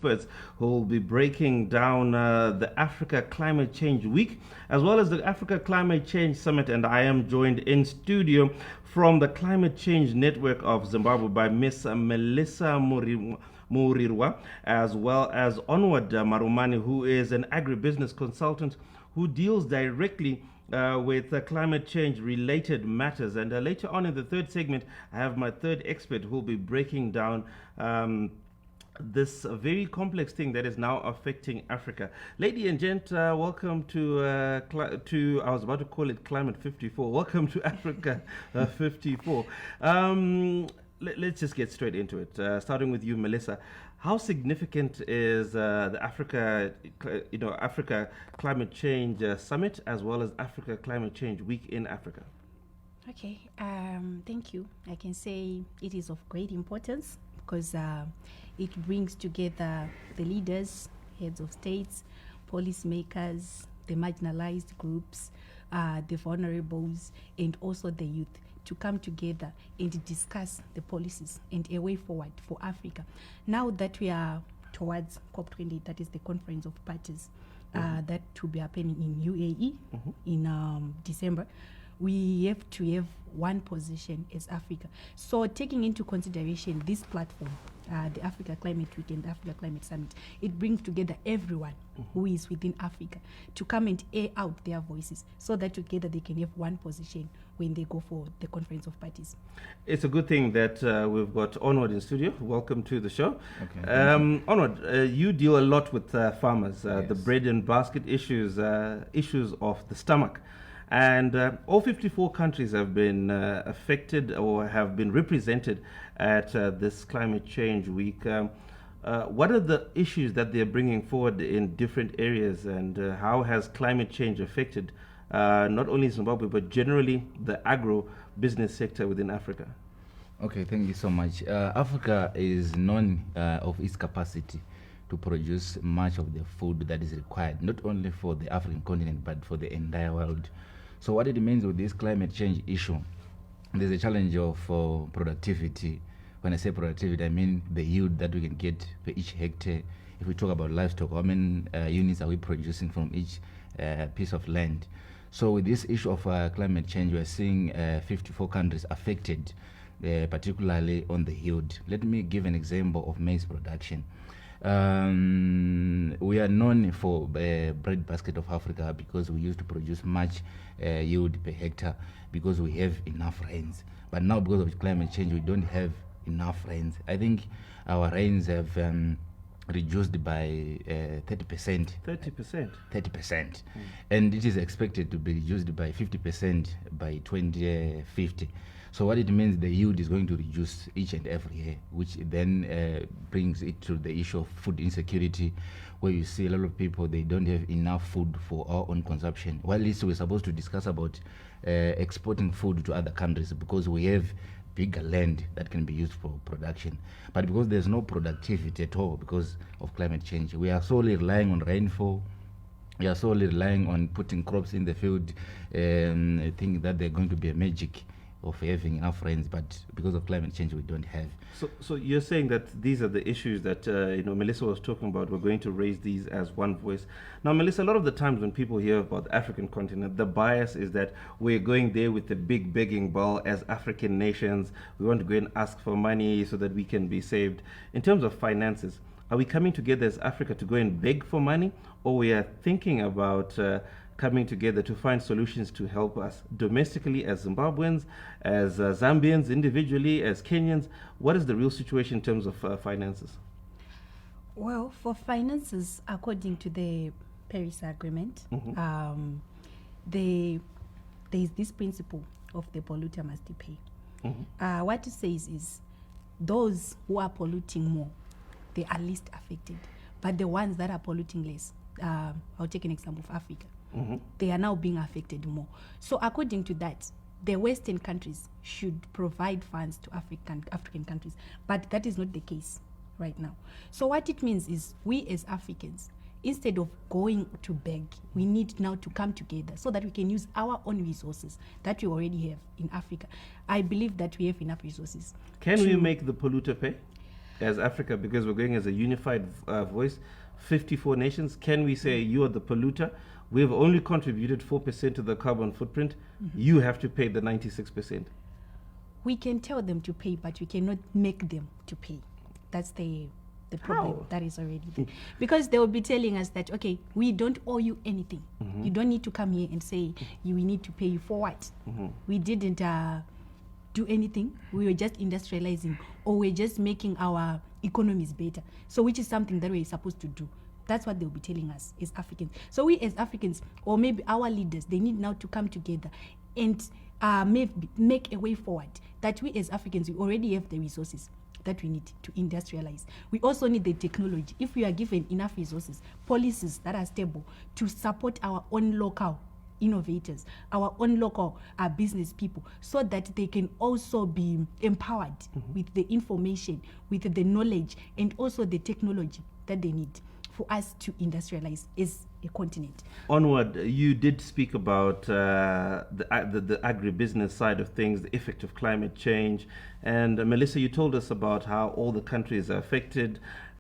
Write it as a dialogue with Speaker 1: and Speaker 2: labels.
Speaker 1: experts who will be breaking down the Africa Climate Change Week as well as the Africa Climate Change Summit. And I am joined in studio from the Climate Change Network of Zimbabwe by Miss Melissa Murirwa, as well as Onward Marumani, who is an agribusiness consultant who deals directly with climate change related matters. And later on in the third segment, I have my third expert who will be breaking down this very complex thing that is now affecting Africa. Lady and gent, welcome to I was about to call it Climate 54. Welcome to Africa 54. Let's just get straight into it. Starting with you, Melissa. How significant is the Africa Climate Change Summit as well as Africa Climate Change Week in Africa?
Speaker 2: Okay, thank you. I can say it is of great importance because it brings together the leaders, heads of states, policymakers, the marginalized groups, the vulnerables, and also the youth to come together and discuss the policies and a way forward for Africa. Now that we are towards COP28, that is the Conference of Parties, that will be happening in UAE in December, we have to have one position as Africa. So taking into consideration this platform, the Africa Climate Week and the Africa Climate Summit, it brings together everyone who is within Africa to come and air out their voices so that together they can have one position when they go for the Conference of Parties.
Speaker 1: It's a good thing that we've got Onward in studio. Welcome to the show.
Speaker 3: Okay.
Speaker 1: Onward, you deal a lot with farmers,
Speaker 3: Yes.
Speaker 1: the bread and basket issues of the stomach. And all 54 countries have been affected or have been represented at this Climate Change Week. What are the issues that they're bringing forward in different areas, and how has climate change affected not only Zimbabwe but generally the agro-business sector within Africa?
Speaker 3: Okay, thank you so much. Africa is known of its capacity to produce much of the food that is required, not only for the African continent but for the entire world. So what it means with this climate change issue, there's a challenge of productivity. When I say productivity, I mean the yield that we can get per each hectare. If we talk about livestock, how many units are we producing from each piece of land? So with this issue of climate change, we are seeing 54 countries affected, particularly on the yield. Let me give an example of maize production. We are known for bread basket of Africa because we used to produce much yield per hectare because we have enough rains. But now because of climate change, we don't have enough rains. I think our rains have reduced by 30%.
Speaker 1: 30%?
Speaker 3: 30%. And it is expected to be reduced by 50% by 2050. So what it means, the yield is going to reduce each and every year, which then brings it to the issue of food insecurity, where you see a lot of people, they don't have enough food for our own consumption. While we're supposed to discuss about exporting food to other countries because we have bigger land that can be used for production. But because there's no productivity at all because of climate change, we are solely relying on rainfall. We are solely relying on putting crops in the field, thinking that they're going to be a magic of having enough rains, but because of climate change we don't have.
Speaker 1: So you're saying that these are the issues that Melissa was talking about. We're going to raise these as one voice. Now, Melissa, a lot of the times when people hear about the African continent, the bias is that we're going there with the big begging bowl as African nations. We want to go and ask for money so that we can be saved. In terms of finances, are we coming together as Africa to go and beg for money, or we are thinking about coming together to find solutions to help us domestically as Zimbabweans, as Zambians individually, as Kenyans? What is the real situation in terms of finances?
Speaker 2: Well, for finances, according to the Paris Agreement, there is this principle of the polluter must pay. What it says is those who are polluting more, they are least affected. But the ones that are polluting less, I'll take an example of Africa. They are now being affected more. So according to that, the Western countries should provide funds to African countries, but that is not the case right now. So what it means is we as Africans, instead of going to beg, we need now to come together so that we can use our own resources that we already have in Africa. I believe that we have enough resources.
Speaker 1: Can we make the polluter pay? as Africa, because we're going as a unified voice, 54 nations? Can we say you are the polluter? We've only contributed 4% to the carbon footprint. You have to pay the 96%.
Speaker 2: We can tell them to pay, but we cannot make them to pay. That's the problem.
Speaker 1: How?
Speaker 2: That is already there. Because they will be telling us that, okay, we don't owe you anything. You don't need to come here and say we need to pay you for what? We didn't do anything. We were just industrializing, or we're just making our economies better. So which is something that we're supposed to do. That's what they'll be telling us as Africans. So we as Africans, or maybe our leaders, they need now to come together and make a way forward. That we as Africans, we already have the resources that we need to industrialize. We also need the technology. If we are given enough resources, policies that are stable to support our own local innovators, our own local business people, so that they can also be empowered with the information, with the knowledge, and also the technology that they need for us to industrialize as a continent.
Speaker 1: Onward, you did speak about the agribusiness side of things, the effect of climate change. And Melissa, you told us about how all the countries are affected.